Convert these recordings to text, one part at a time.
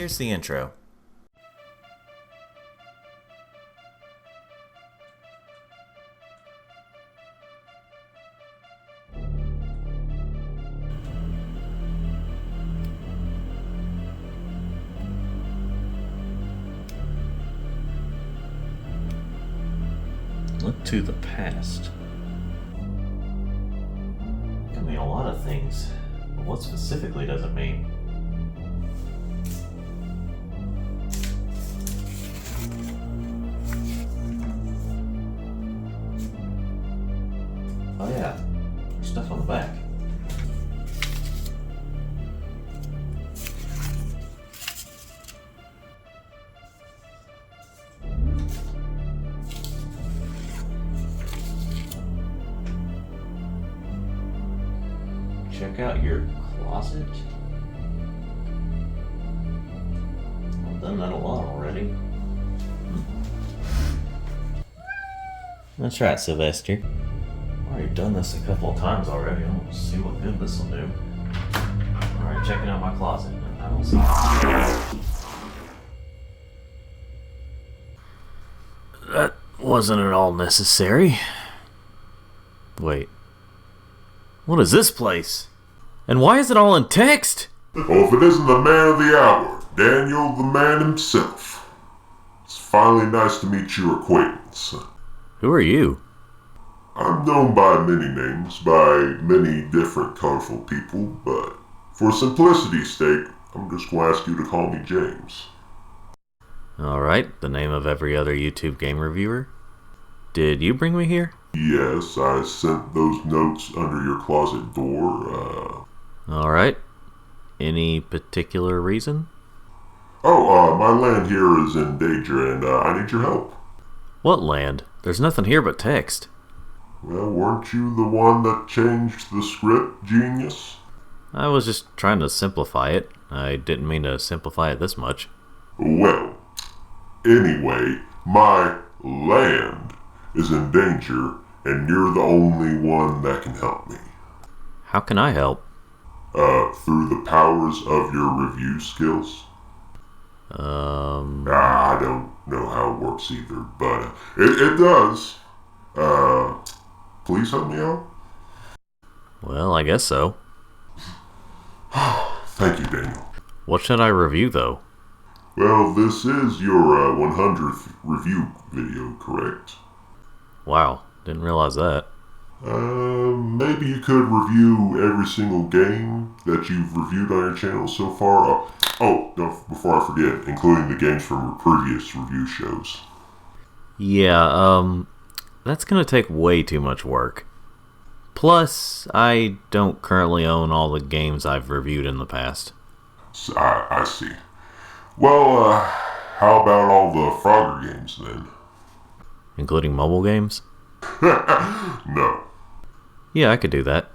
here's the intro. Look to the past. It can mean a lot of things, but what specifically does it mean? Oh yeah, there's stuff on the back. Check out your closet. I've done that a lot already. That's right, Sylvester. I've already done this a couple of times already. Let's see what good this will do. Alright, checking out my closet. I don't see it. That wasn't at all necessary. Wait. What is this place? And why is it all in text? Oh, if it isn't the man of the hour, Daniel the man himself. It's finally nice to meet your acquaintance. Who are you? I'm known by many names, by many different colorful people, but for simplicity's sake, I'm just going to ask you to call me James. Alright, the name of every other YouTube game reviewer. Did you bring me here? Yes, I sent those notes under your closet door. Alright. Any particular reason? My land here is in danger and I need your help. What land? There's nothing here but text. Well, weren't you the one that changed the script, genius? I was just trying to simplify it. I didn't mean to simplify it this much. Well, anyway, my land is in danger and you're the only one that can help me. How can I help? Through the powers of your review skills. I don't know how it works either, but it does. Please help me out? Well, I guess so. Thank you, Daniel. What should I review, though? Well, this is your 100th review video, correct? Wow, didn't realize that. Maybe you could review every single game that you've reviewed on your channel so far. No, before I forget, including the games from your previous review shows. Yeah, that's gonna take way too much work. Plus, I don't currently own all the games I've reviewed in the past. So, I see. Well, how about all the Frogger games then? Including mobile games? No. Yeah, I could do that.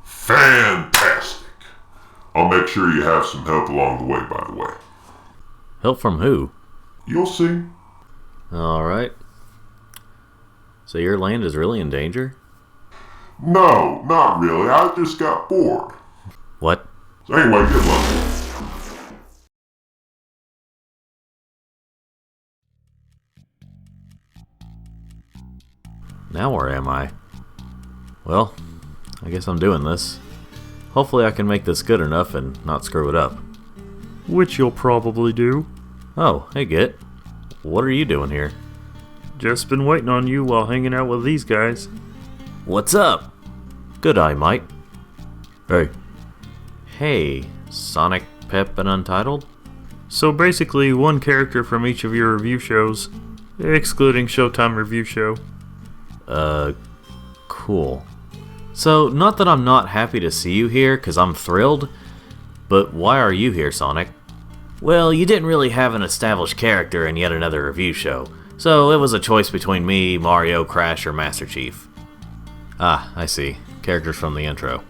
Fantastic. I'll make sure you have some help along the way, by the way. Help from who? You'll see. Alright. So your land is really in danger? No, not really. I just got bored. What? So anyway, good luck. Now where am I? Well, I guess I'm doing this. Hopefully I can make this good enough and not screw it up. Which you'll probably do. Oh, hey Git. What are you doing here? Just been waiting on you while hanging out with these guys. What's up? Good eye, mate. Hey. Hey, Sonic, Pep, and Untitled? So basically, one character from each of your review shows, excluding Showtime Review Show. Cool. So, not that I'm not happy to see you here, cause I'm thrilled, but why are you here, Sonic? Well, you didn't really have an established character in yet another review show, so it was a choice between me, Mario, Crash, or Master Chief. Ah, I see. Characters from the intro.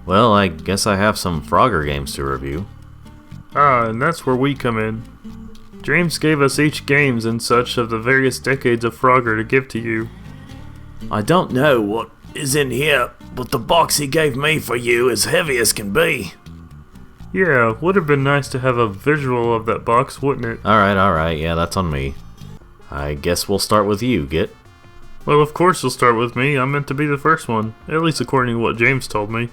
Well, I guess I have some Frogger games to review. Ah, and that's where we come in. James gave us each games and such of the various decades of Frogger to give to you. I don't know what is in here, but the box he gave me for you is heavy as can be. Yeah, would have been nice to have a visual of that box, wouldn't it? Alright, yeah, that's on me. I guess we'll start with you, Git. Well, of course you'll start with me. I'm meant to be the first one, at least according to what James told me.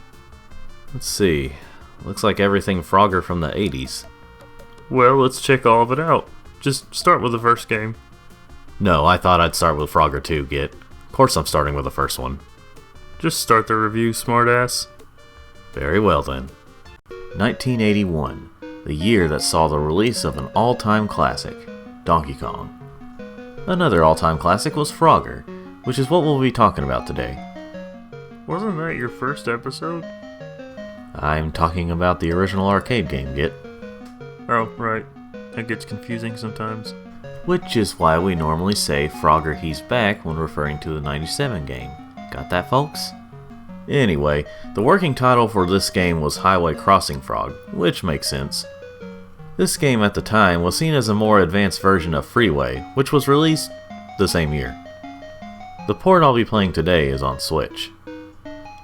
Let's see. Looks like everything Frogger from the 80s. Well, let's check all of it out. Just start with the first game. No, I thought I'd start with Frogger 2, Git. Of course I'm starting with the first one. Just start the review, smartass. Very well then. 1981, the year that saw the release of an all-time classic, Donkey Kong. Another all-time classic was Frogger, which is what we'll be talking about today. Wasn't that your first episode? I'm talking about the original arcade game, Git. Oh, right. That gets confusing sometimes. Which is why we normally say Frogger He's Back when referring to the 97 game. Got that, folks? Anyway, the working title for this game was Highway Crossing Frog, which makes sense. This game at the time was seen as a more advanced version of Freeway, which was released the same year. The port I'll be playing today is on Switch.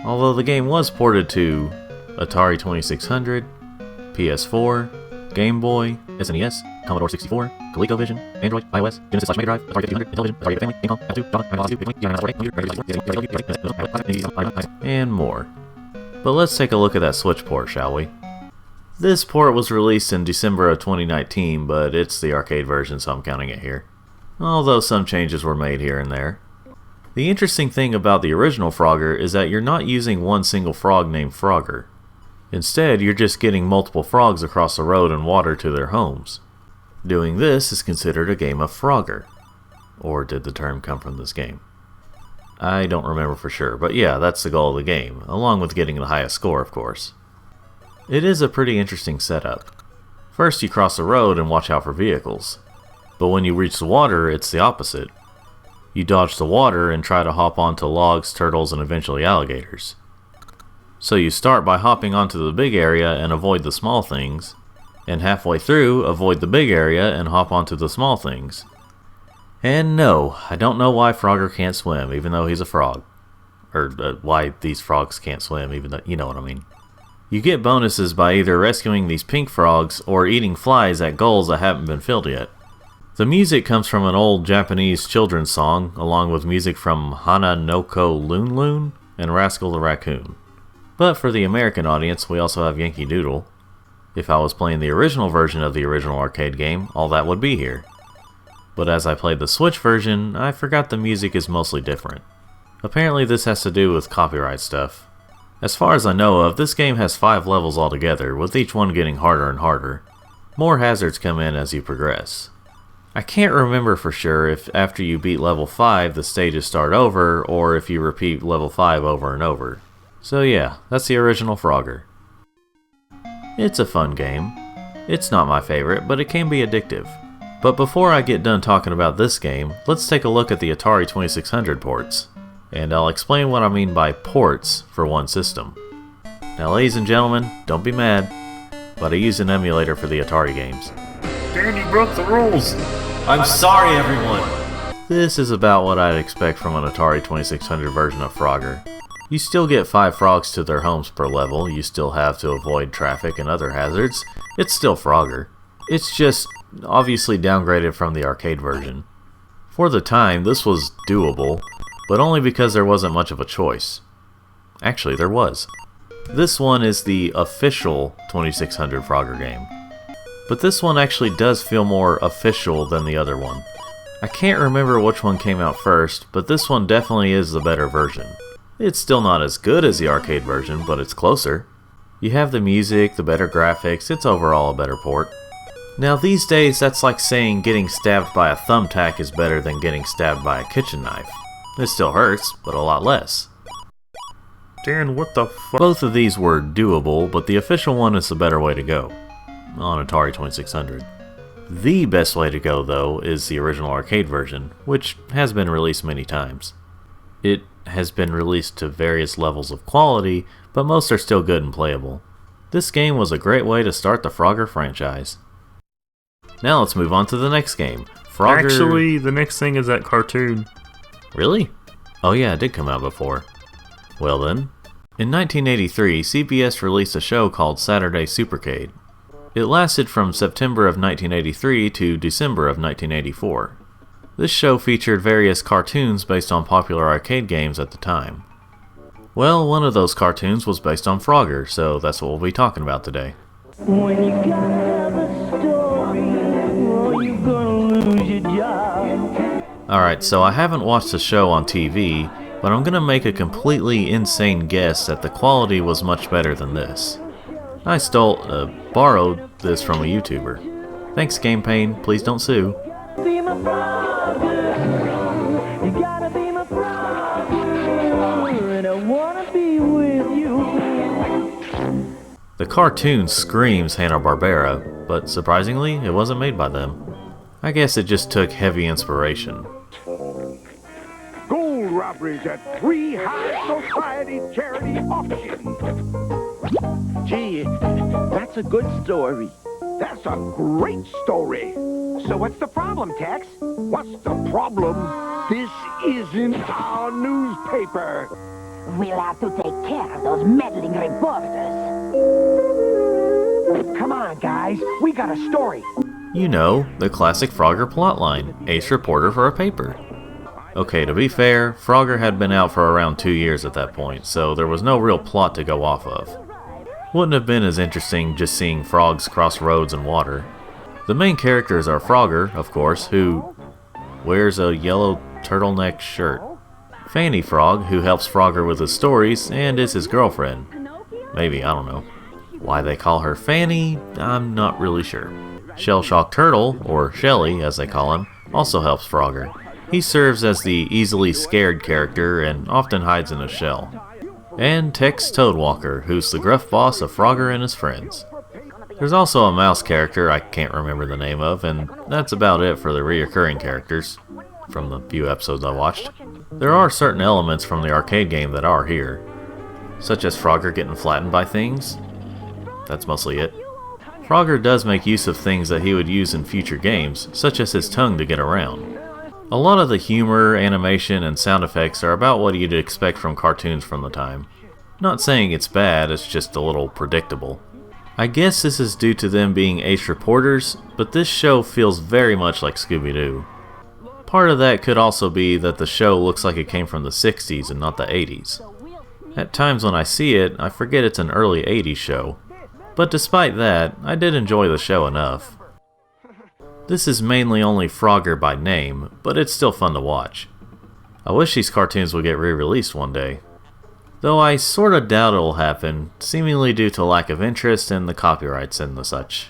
Although the game was ported to Atari 2600, PS4, Game Boy, SNES, Commodore 64, ColecoVision, Android, iOS, Genesis/Mega Drive, Atari 500, Intellivision, Atari Family, Incom, F2, and more. But let's take a look at that Switch port, shall we? This port was released in December of 2019, but it's the arcade version, so I'm counting it here. Although some changes were made here and there. The interesting thing about the original Frogger is that you're not using one single frog named Frogger. Instead, you're just getting multiple frogs across the road and water to their homes. Doing this is considered a game of Frogger. Or did the term come from this game? I don't remember for sure, but yeah, that's the goal of the game, along with getting the highest score, of course. It is a pretty interesting setup. First, you cross the road and watch out for vehicles. But when you reach the water, it's the opposite. You dodge the water and try to hop onto logs, turtles, and eventually alligators. So you start by hopping onto the big area and avoid the small things, and halfway through, avoid the big area and hop onto the small things. And no, I don't know why Frogger can't swim, even though he's a frog. Or why these frogs can't swim, even though, you know what I mean. You get bonuses by either rescuing these pink frogs or eating flies at goals that haven't been filled yet. The music comes from an old Japanese children's song, along with music from Hana no Ko Loon Loon and Rascal the Raccoon. But for the American audience, we also have Yankee Doodle. If I was playing the original version of the original arcade game, all that would be here. But as I played the Switch version, I forgot the music is mostly different. Apparently this has to do with copyright stuff. As far as I know of, this game has 5 levels altogether, with each one getting harder and harder. More hazards come in as you progress. I can't remember for sure if after you beat level 5 the stages start over, or if you repeat level 5 over and over. So yeah, that's the original Frogger. It's a fun game. It's not my favorite, but it can be addictive. But before I get done talking about this game, let's take a look at the Atari 2600 ports. And I'll explain what I mean by ports for one system. Now ladies and gentlemen, don't be mad, but I used an emulator for the Atari games. Dan, you broke the rules! I'm sorry everyone! This is about what I'd expect from an Atari 2600 version of Frogger. You still get 5 frogs to their homes per level, you still have to avoid traffic and other hazards. It's still Frogger. It's just obviously downgraded from the arcade version. For the time, this was doable, but only because there wasn't much of a choice. Actually, there was. This one is the official 2600 Frogger game. But this one actually does feel more official than the other one. I can't remember which one came out first, but this one definitely is the better version. It's still not as good as the arcade version, but it's closer. You have the music, the better graphics, it's overall a better port. Now these days, that's like saying getting stabbed by a thumbtack is better than getting stabbed by a kitchen knife. It still hurts, but a lot less. Dan, what the fuck? Both of these were doable, but the official one is the better way to go. On Atari 2600. The best way to go, though, is the original arcade version, which has been released many times. It has been released to various levels of quality, but most are still good and playable. This game was a great way to start the Frogger franchise. Now let's move on to the next game. Frogger... Actually, the next thing is that cartoon. Really? Oh yeah, it did come out before. Well then, In 1983, CBS released a show called Saturday Supercade. It lasted from September of 1983 to December of 1984. This show featured various cartoons based on popular arcade games at the time. Well, one of those cartoons was based on Frogger, so that's what we'll be talking about today. When you gotta have a story, or you're gonna lose your job. Alright, so I haven't watched the show on TV, but I'm gonna make a completely insane guess that the quality was much better than this. I borrowed this from a YouTuber. Thanks, Game Pain, please don't sue. Be my brother, you gotta be my brother, and I wanna be with you. The cartoon screams Hanna-Barbera, but surprisingly, it wasn't made by them. I guess it just took heavy inspiration. Gold robberies at 3 high society charity auctions. Gee, that's a good story. That's a great story. So what's the problem, Tex? What's the problem? This isn't our newspaper. We'll have to take care of those meddling reporters. Come on, guys. We got a story. You know, the classic Frogger plotline, ace reporter for a paper. Okay, to be fair, Frogger had been out for around 2 years at that point, so there was no real plot to go off of. Wouldn't have been as interesting just seeing frogs cross roads and water. The main characters are Frogger, of course, who wears a yellow turtleneck shirt. Fanny Frog, who helps Frogger with his stories and is his girlfriend. Maybe, I don't know. Why they call her Fanny, I'm not really sure. Shell-Shock Turtle, or Shelly as they call him, also helps Frogger. He serves as the easily scared character and often hides in a shell. And Tex Toadwalker, who's the gruff boss of Frogger and his friends. There's also a mouse character I can't remember the name of, and that's about it for the reoccurring characters, from the few episodes I watched. There are certain elements from the arcade game that are here, such as Frogger getting flattened by things. That's mostly it. Frogger does make use of things that he would use in future games, such as his tongue to get around. A lot of the humor, animation, and sound effects are about what you'd expect from cartoons from the time. Not saying it's bad, it's just a little predictable. I guess this is due to them being ace reporters, but this show feels very much like Scooby-Doo. Part of that could also be that the show looks like it came from the 60s and not the 80s. At times when I see it, I forget it's an early 80s show. But despite that, I did enjoy the show enough. This is mainly only Frogger by name, but it's still fun to watch. I wish these cartoons would get re-released one day. Though I sorta doubt it'll happen, seemingly due to lack of interest and the copyrights and the such.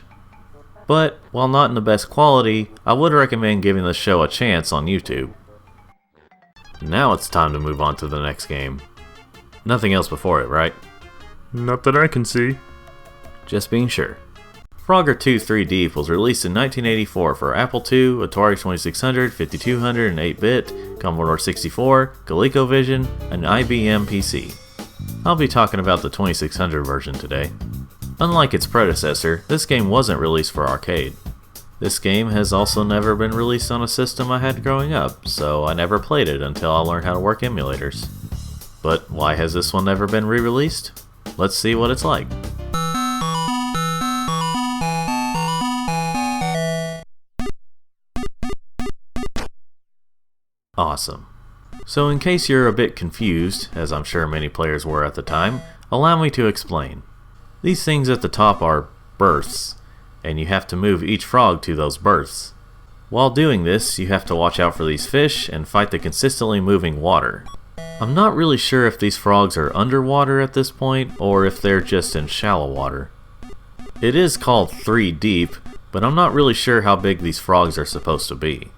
But, while not in the best quality, I would recommend giving the show a chance on YouTube. Now it's time to move on to the next game. Nothing else before it, right? Not that I can see. Just being sure. Frogger 2 3 Deep was released in 1984 for Apple II, Atari 2600, 5200, and 8-bit, Commodore 64, ColecoVision, and IBM PC. I'll be talking about the 2600 version today. Unlike its predecessor, this game wasn't released for arcade. This game has also never been released on a system I had growing up, so I never played it until I learned how to work emulators. But why has this one never been re-released? Let's see what it's like. Awesome. So in case you're a bit confused, as I'm sure many players were at the time, allow me to explain. These things at the top are berths, and you have to move each frog to those berths. While doing this, you have to watch out for these fish and fight the consistently moving water. I'm not really sure if these frogs are underwater at this point, or if they're just in shallow water. It is called 3 Deep, but I'm not really sure how big these frogs are supposed to be.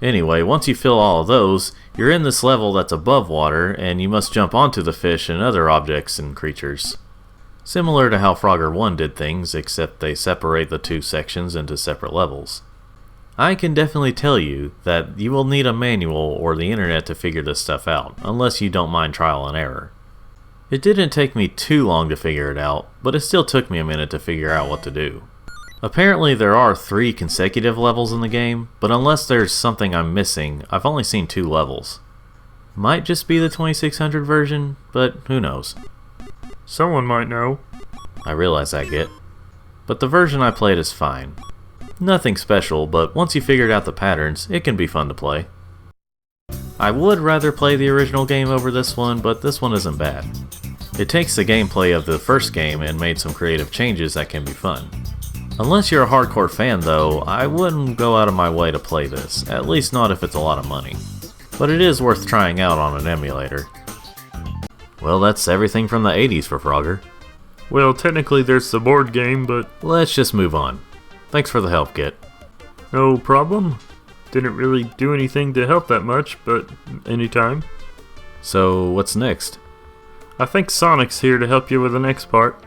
Anyway, once you fill all of those, you're in this level that's above water, and you must jump onto the fish and other objects and creatures. Similar to how Frogger 1 did things, except they separate the two sections into separate levels. I can definitely tell you that you will need a manual or the internet to figure this stuff out, unless you don't mind trial and error. It didn't take me too long to figure it out, but it still took me a minute to figure out what to do. Apparently there are 3 consecutive levels in the game, but unless there's something I'm missing, I've only seen 2 levels. Might just be the 2600 version, but who knows. Someone might know. I realize that, Git. But the version I played is fine. Nothing special, but once you figured out the patterns, it can be fun to play. I would rather play the original game over this one, but this one isn't bad. It takes the gameplay of the first game and made some creative changes that can be fun. Unless you're a hardcore fan though, I wouldn't go out of my way to play this, at least not if it's a lot of money. But it is worth trying out on an emulator. Well, that's everything from the 80s for Frogger. Well, technically there's the board game, but Let's just move on. Thanks for the help, Git. no problem. Didn't really do anything to help that much, but anytime. So, what's next? I think Sonic's here to help you with the next part.